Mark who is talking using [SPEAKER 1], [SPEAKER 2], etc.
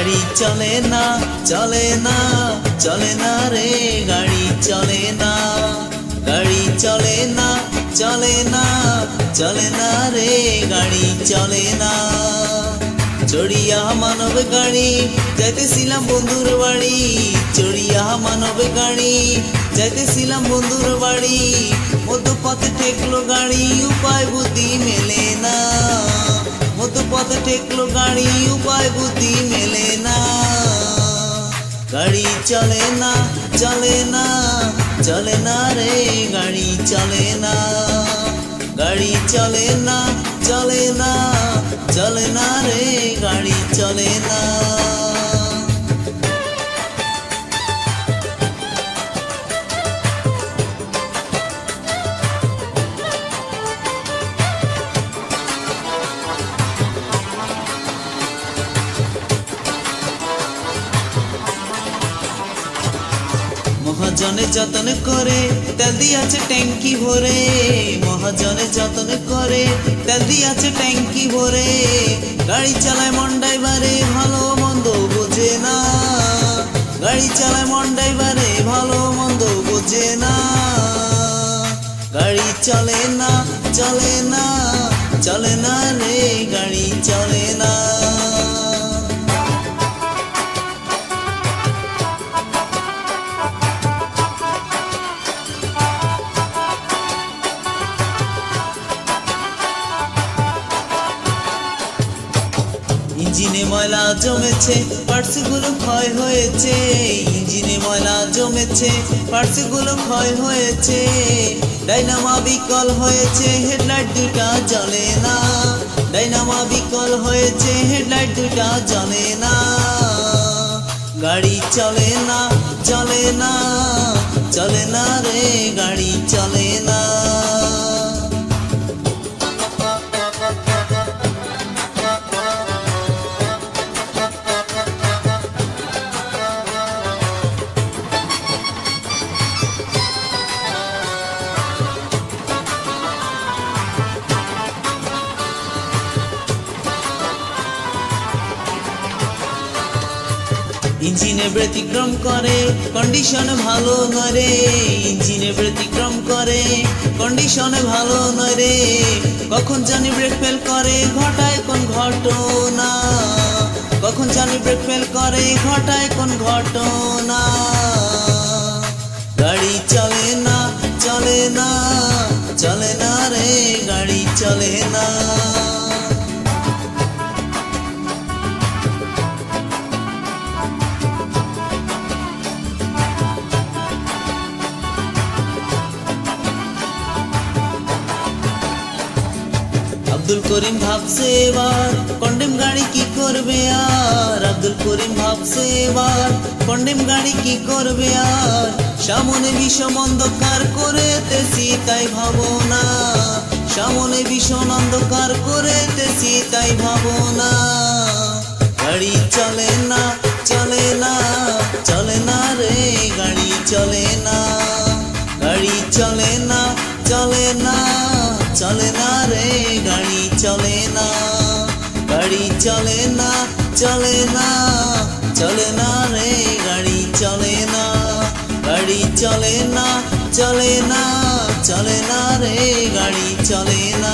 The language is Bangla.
[SPEAKER 1] গাড়ি চলে না চলে না চলে না রে গাড়ি চলে না গাড়ি চলে না চলে না চলে না রে গাড়ি চলে না চড়িয়া মানব গাড়ি যাইতেছিলাম বন্ধুর বাড়ি চড়িয়া মানব গাড়ি যাইতেছিলাম বন্ধুর বাড়ি মধ্যপথে ঠেকলো গাড়ি উপায় বুদ্ধি মেলে না মধ্যপথে ঠেকলো গাড়ি উপায় বুদ্ধি মেলে না গাড়ি চলে না চলে না চলে না রে গাড়ি চলে না গাড়ি চলে না চলে না চলে না রে গাড়ি চলে না মহাজনে যতন করে তেল দিয়াছে ট্যাঙ্কি ভরে মহাজনে যতন করে তেল দিয়াছে ট্যাঙ্কি ভরে গাড়ি চালায় মন ড্রাইভারে ভালো মন্দ বোঝে না গাড়ি চালায় মন ড্রাইভারে ভালো মন্দ বোঝে না গাড়ি চলে না চলে না চলে না রে গাড়ি চলে না ইঞ্জিনে ময়লা জমেছে পার্টসগুলো ক্ষয় হয়েছে ইঞ্জিনে ময়লা জমেছে পার্টসগুলো ক্ষয় হয়েছে ডাইনামা বিকল হয়েছে হেডলাইট দুটা জ্বলে না ডাইনামা বিকল হয়েছে হেডলাইট দুটা জ্বলে না গাড়ি চলে না চলে না চলে না রে গাড়ি চলে না ইঞ্জিনে ব্যতিক্রম করে কন্ডিশন ভালো নয় রে ইঞ্জিনে ব্যতিক্রম করে কন্ডিশন ভালো নয় রে কখন জানি ব্রেক ফেল করে ঘটায় কোন ঘটনা কখন জানি ব্রেক ফেল করে ঘটায় কোন ঘটনা গাড়ি চলে না চলে না চলে না রে গাড়ি চলে না আব্দুল করিম ভাবছে এবার কন্ডেম গাড়ি কি করবে আর আব্দুল করিম ভাবছে এবার কন্ডেম গাড়ি কি করবে আর সামনে ভীষণ অন্ধকার করেতেছি তাই ভাবনা সামনে ভীষণ অন্ধকার করেতেছি তাই ভাবনা গাড়ি চলে না চলে না চলে না রে গাড়ি চলে না গাড়ি চলে না চলে না চলে না রে গাড়ি চলে না গাড়ি চলে না চলে না চলে না রে গাড়ি চলে না গাড়ি চলে না চলে না চলে না রে গাড়ি চলে না